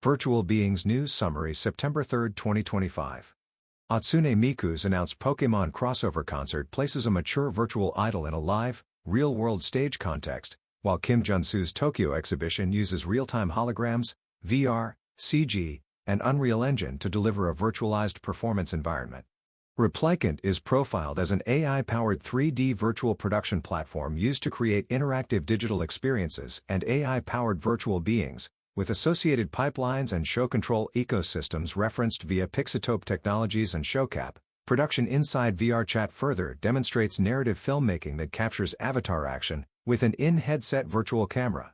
Virtual Beings News Summary September 3, 2025. Hatsune Miiku's announced Pokémon crossover concert places a mature virtual idol in a live, real-world stage context, while Kim Jun-soo's Tokyo exhibition uses real-time holograms, VR, CG, and Unreal Engine to deliver a virtualized performance environment. Replicant is profiled as an AI-powered 3D virtual production platform used to create interactive digital experiences and AI-powered virtual beings, with associated pipelines and show control ecosystems referenced via Pixitope Technologies and ShowCap. Production inside VR Chat further demonstrates narrative filmmaking that captures avatar action with an in-headset virtual camera.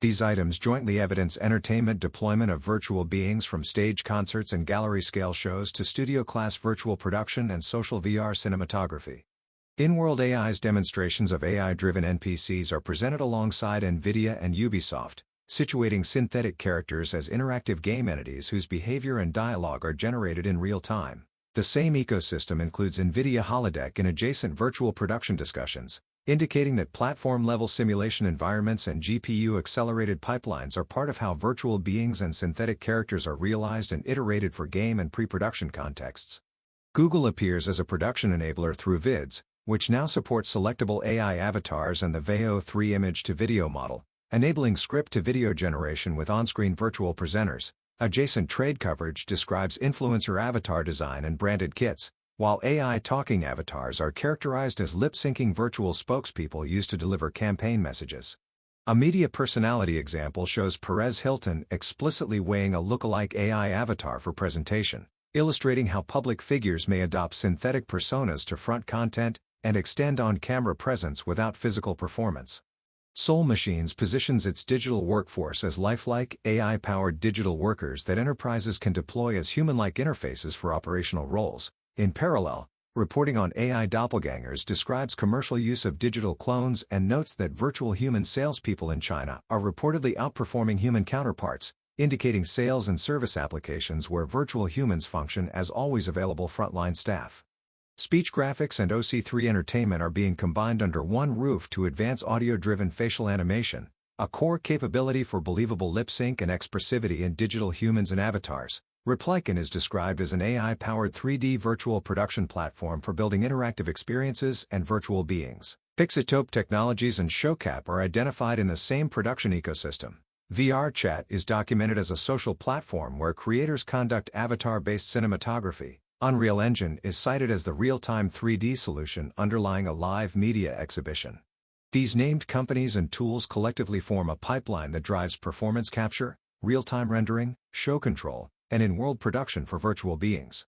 These items jointly evidence entertainment deployment of virtual beings from stage concerts and gallery-scale shows to studio-class virtual production and social VR cinematography. In-world AI's demonstrations of AI-driven NPCs are presented alongside NVIDIA and Ubisoft, situating synthetic characters as interactive game entities whose behavior and dialogue are generated in real time. The same ecosystem includes NVIDIA Holodeck in adjacent virtual production discussions, indicating that platform-level simulation environments and GPU-accelerated pipelines are part of how virtual beings and synthetic characters are realized and iterated for game and pre-production contexts. Google appears as a production enabler through Vids, which now supports selectable AI avatars and the Veo 3 image-to-video model, enabling script-to-video generation with on-screen virtual presenters. Adjacent trade coverage describes influencer avatar design and branded kits, while AI talking avatars are characterized as lip-syncing virtual spokespeople used to deliver campaign messages. A media personality example shows Perez Hilton explicitly weighing a lookalike AI avatar for presentation, illustrating how public figures may adopt synthetic personas to front content and extend on-camera presence without physical performance. Soul Machines positions its digital workforce as lifelike, AI-powered digital workers that enterprises can deploy as human-like interfaces for operational roles. In parallel, reporting on AI doppelgangers describes commercial use of digital clones and notes that virtual human salespeople in China are reportedly outperforming human counterparts, indicating sales and service applications where virtual humans function as always available frontline staff. Speech graphics and OC3 entertainment are being combined under one roof to advance audio-driven facial animation, a core capability for believable lip sync and expressivity in digital humans and avatars. Replicant is described as an AI-powered 3D virtual production platform for building interactive experiences and virtual beings. Pixitope Technologies and ShowCap are identified in the same production ecosystem. VR Chat is documented as a social platform where creators conduct avatar-based cinematography. Unreal Engine is cited as the real-time 3D solution underlying a live media exhibition. These named companies and tools collectively form a pipeline that drives performance capture, real-time rendering, show control, and in-world production for virtual beings.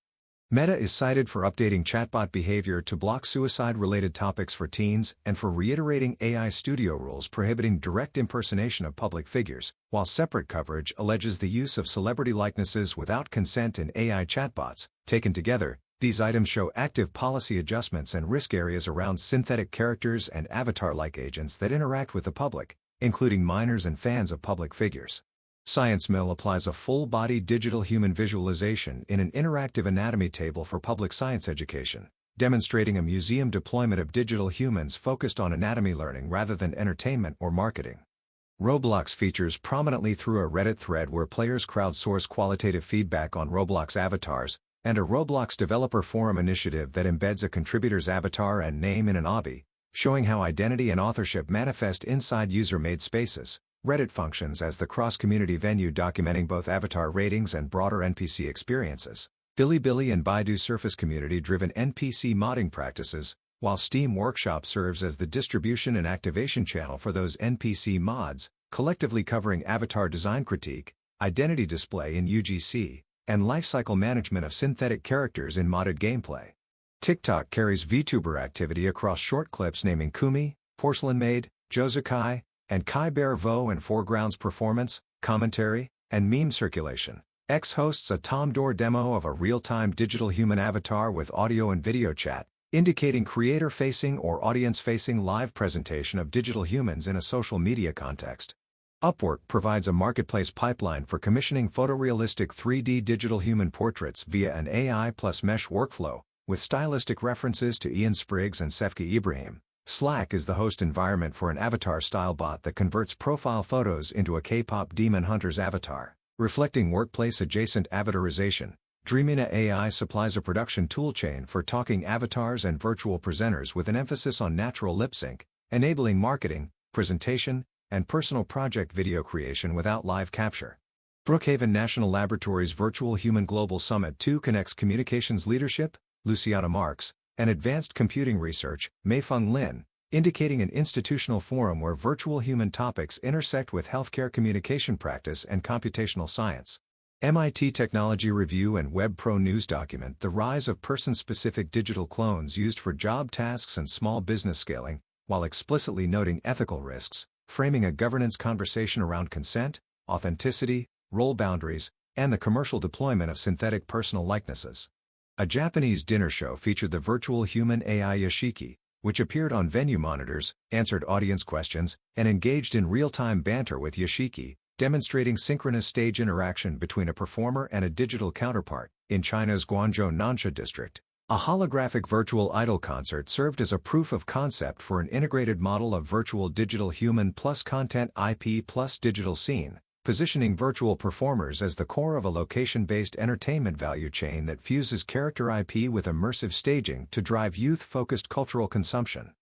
Meta is cited for updating chatbot behavior to block suicide-related topics for teens and for reiterating AI studio rules prohibiting direct impersonation of public figures, while separate coverage alleges the use of celebrity likenesses without consent in AI chatbots. Taken together, these items show active policy adjustments and risk areas around synthetic characters and avatar-like agents that interact with the public, including minors and fans of public figures. ScienceMill applies a full-body digital human visualization in an interactive anatomy table for public science education, demonstrating a museum deployment of digital humans focused on anatomy learning rather than entertainment or marketing. Roblox features prominently through a Reddit thread where players crowdsource qualitative feedback on Roblox avatars, and a Roblox developer forum initiative that embeds a contributor's avatar and name in an obby, showing how identity and authorship manifest inside user-made spaces. Reddit functions as the cross-community venue documenting both avatar ratings and broader NPC experiences. Bilibili and Baidu surface community-driven NPC modding practices, while Steam Workshop serves as the distribution and activation channel for those NPC mods, collectively covering avatar design critique, identity display in UGC, and lifecycle management of synthetic characters in modded gameplay. TikTok carries VTuber activity across short clips naming Kumi, Porcelain Maid, Jozukai, and Kai Bear Vo and foregrounds performance, commentary, and meme circulation. X hosts a Tom Door demo of a real-time digital human avatar with audio and video chat, indicating creator-facing or audience-facing live presentation of digital humans in a social media context. Upwork provides a marketplace pipeline for commissioning photorealistic 3D digital human portraits via an AI plus mesh workflow, with stylistic references to Ian Spriggs and Sefki Ibrahim. Slack is the host environment for an avatar-style bot that converts profile photos into a K-pop demon hunter's avatar. Reflecting workplace-adjacent avatarization, Dreamina AI supplies a production toolchain for talking avatars and virtual presenters with an emphasis on natural lip sync, enabling marketing, presentation, and personal project video creation without live capture. Brookhaven National Laboratory's Virtual Human Global Summit 2 connects communications leadership, Luciana Marks, and advanced computing research, Meifeng Lin, indicating an institutional forum where virtual human topics intersect with healthcare communication practice and computational science. MIT Technology Review and WebPro News document the rise of person-specific digital clones used for job tasks and small business scaling, while explicitly noting ethical risks, framing a governance conversation around consent, authenticity, role boundaries, and the commercial deployment of synthetic personal likenesses. A Japanese dinner show featured the virtual human AI Yashiki, which appeared on venue monitors, answered audience questions, and engaged in real-time banter with Yashiki, demonstrating synchronous stage interaction between a performer and a digital counterpart. In China's Guangzhou Nansha district, a holographic virtual idol concert served as a proof of concept for an integrated model of virtual digital human plus content IP plus digital scene, positioning virtual performers as the core of a location-based entertainment value chain that fuses character IP with immersive staging to drive youth-focused cultural consumption.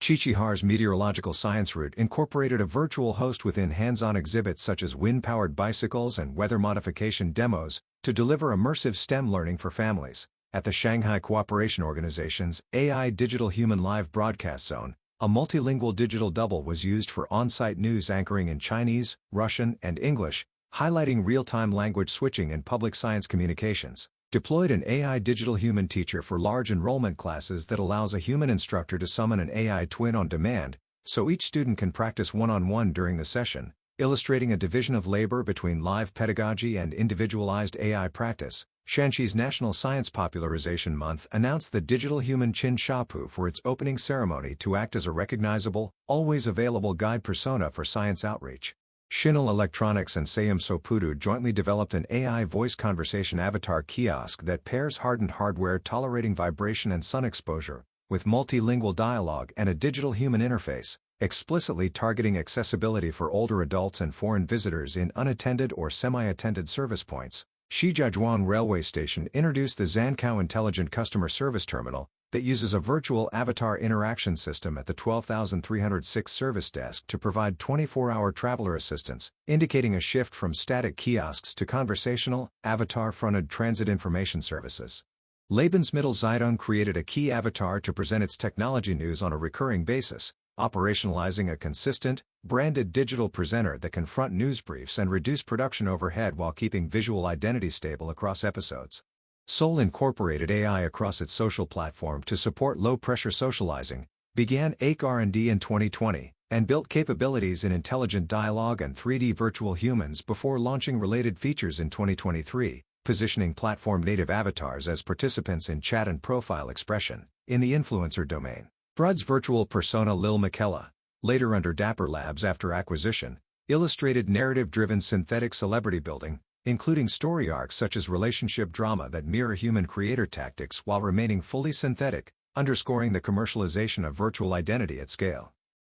Qiqihar's meteorological science route incorporated a virtual host within hands-on exhibits such as wind-powered bicycles and weather modification demos to deliver immersive STEM learning for families. At the Shanghai Cooperation Organization's AI Digital Human Live Broadcast Zone, a multilingual digital double was used for on-site news anchoring in Chinese, Russian, and English, highlighting real-time language switching in public science communications. Deployed an AI digital human teacher for large enrollment classes that allows a human instructor to summon an AI twin on demand, so each student can practice one-on-one during the session, illustrating a division of labor between live pedagogy and individualized AI practice. Shanxi's National Science Popularization Month announced the digital human Qin Shapu for its opening ceremony to act as a recognizable, always available guide persona for science outreach. Shinol Electronics and Sayum Sopudu jointly developed an AI voice conversation avatar kiosk that pairs hardened hardware tolerating vibration and sun exposure, with multilingual dialogue and a digital human interface, explicitly targeting accessibility for older adults and foreign visitors in unattended or semi-attended service points. Shijiazhuang Railway Station introduced the Zankao Intelligent Customer Service Terminal that uses a virtual avatar interaction system at the 12,306 service desk to provide 24-hour traveler assistance, indicating a shift from static kiosks to conversational, avatar-fronted transit information services. Lebensmittelzeitung created a key avatar to present its technology news on a recurring basis, operationalizing a consistent, branded digital presenter that can front news briefs and reduce production overhead while keeping visual identity stable across episodes. Seoul incorporated AI across its social platform to support low-pressure socializing, began AIC R&D in 2020, and built capabilities in intelligent dialogue and 3D virtual humans before launching related features in 2023, positioning platform-native avatars as participants in chat and profile expression. In the influencer domain, Brud's virtual persona Lil Michaela, later under Dapper Labs after acquisition, illustrated narrative-driven synthetic celebrity building, including story arcs such as relationship drama that mirror human creator tactics while remaining fully synthetic, underscoring the commercialization of virtual identity at scale.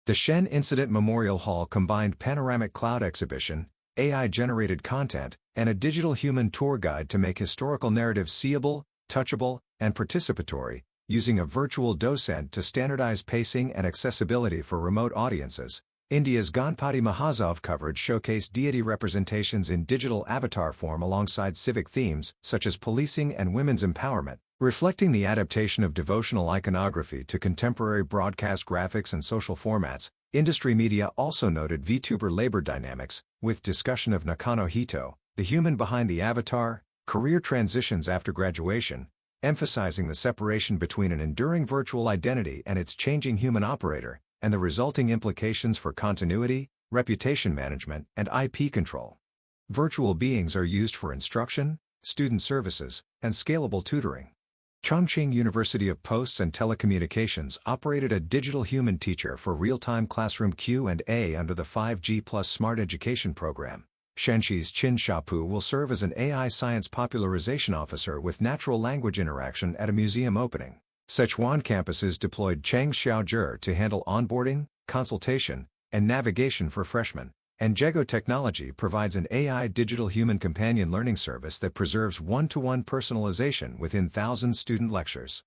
The Shen Incident Memorial Hall combined panoramic cloud exhibition, AI-generated content, and a digital human tour guide to make historical narratives seeable, touchable, and participatory, using a virtual docent to standardize pacing and accessibility for remote audiences. India's Ganpati Mahotsav coverage showcased deity representations in digital avatar form alongside civic themes, such as policing and women's empowerment, reflecting the adaptation of devotional iconography to contemporary broadcast graphics and social formats. Industry media also noted VTuber labor dynamics, with discussion of Nakano Hito, the human behind the avatar, career transitions after graduation, emphasizing the separation between an enduring virtual identity and its changing human operator, and the resulting implications for continuity, reputation management, and IP control. Virtual beings are used for instruction, student services, and scalable tutoring. Chongqing University of Posts and Telecommunications operated a digital human teacher for real-time classroom Q&A under the 5G Plus Smart Education program. Shanxi's Qin Shapu will serve as an AI science popularization officer with natural language interaction at a museum opening. Sichuan campuses deployed Cheng Xiaozhi to handle onboarding, consultation, and navigation for freshmen. and Jego Technology provides an AI digital human companion learning service that preserves one-to-one personalization within thousands student lectures.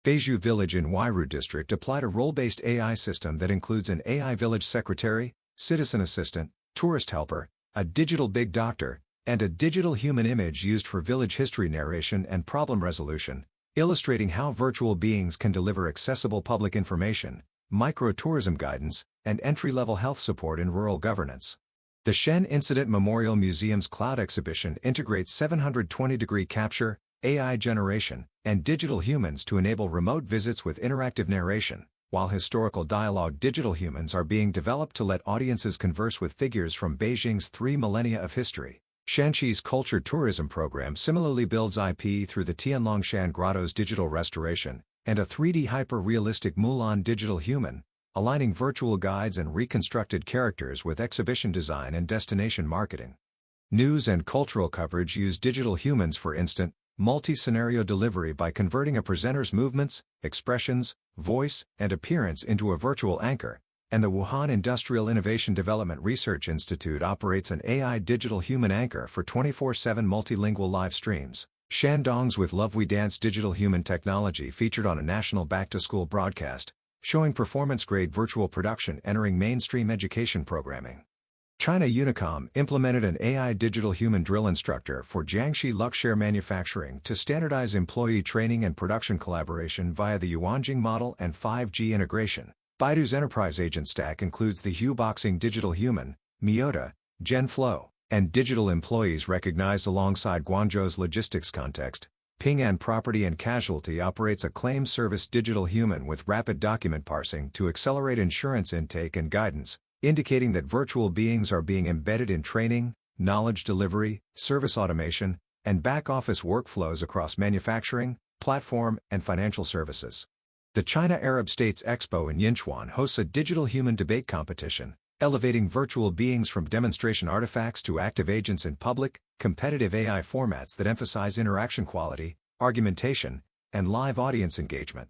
Beiju Village in Wairu District applied a role-based AI system that includes an AI village secretary, citizen assistant, tourist helper, a digital big doctor, and a digital human image used for village history narration and problem resolution, illustrating how virtual beings can deliver accessible public information, micro-tourism guidance, and entry-level health support in rural governance. The Shen Incident Memorial Museum's cloud exhibition integrates 720-degree capture, AI generation, and digital humans to enable remote visits with interactive narration, while historical dialogue digital humans are being developed to let audiences converse with figures from Beijing's 3 millennia of history. Shanxi's culture tourism program similarly builds IP through the Tianlongshan Grotto's digital restoration, and a 3D hyper-realistic Mulan digital human, aligning virtual guides and reconstructed characters with exhibition design and destination marketing. News and cultural coverage use digital humans for instant, multi-scenario delivery by converting a presenter's movements, expressions, voice, and appearance into a virtual anchor, and the Wuhan Industrial Innovation Development Research Institute operates an AI digital human anchor for 24/7 multilingual live streams. Shandongs with Love We Dance digital human technology featured on a national back-to-school broadcast, showing performance-grade virtual production entering mainstream education programming. China Unicom implemented an AI digital human drill instructor for Jiangxi Luxshare Manufacturing to standardize employee training and production collaboration via the Yuanjing model and 5G integration. Baidu's enterprise agent stack includes the Huboxing digital human, Miota, GenFlow, and digital employees recognized alongside Guangzhou's logistics context. Ping An Property and Casualty operates a claims service digital human with rapid document parsing to accelerate insurance intake and guidance, indicating that virtual beings are being embedded in training, knowledge delivery, service automation, and back-office workflows across manufacturing, platform, and financial services. The China Arab States Expo in Yinchuan hosts a digital human debate competition, elevating virtual beings from demonstration artifacts to active agents in public, competitive AI formats that emphasize interaction quality, argumentation, and live audience engagement.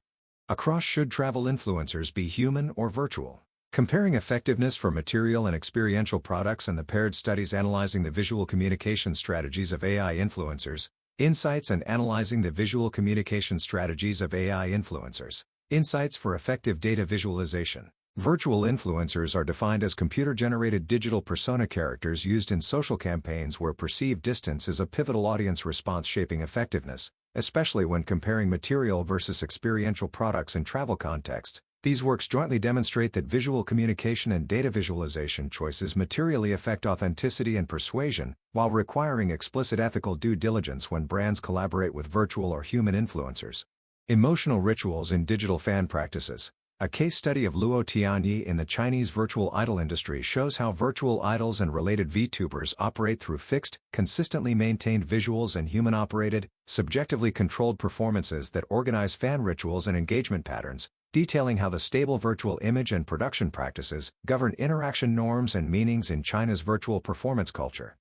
Across, should travel influencers be human or virtual? Comparing effectiveness for material and experiential products and the paired studies analyzing the visual communication strategies of AI influencers, insights and analyzing the visual communication strategies of AI influencers, insights for effective data visualization. Virtual influencers are defined as computer-generated digital persona characters used in social campaigns where perceived distance is a pivotal audience response shaping effectiveness, especially when comparing material versus experiential products in travel contexts. These works jointly demonstrate that visual communication and data visualization choices materially affect authenticity and persuasion, while requiring explicit ethical due diligence when brands collaborate with virtual or human influencers. Emotional rituals in digital fan practices. A case study of Luo Tianyi in the Chinese virtual idol industry shows how virtual idols and related VTubers operate through fixed, consistently maintained visuals and human-operated, subjectively controlled performances that organize fan rituals and engagement patterns, detailing how the stable virtual image and production practices govern interaction norms and meanings in China's virtual performance culture.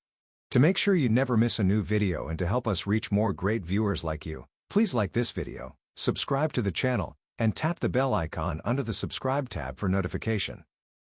To make sure you never miss a new video and to help us reach more great viewers like you, please like this video, subscribe to the channel, and tap the bell icon under the subscribe tab for notification.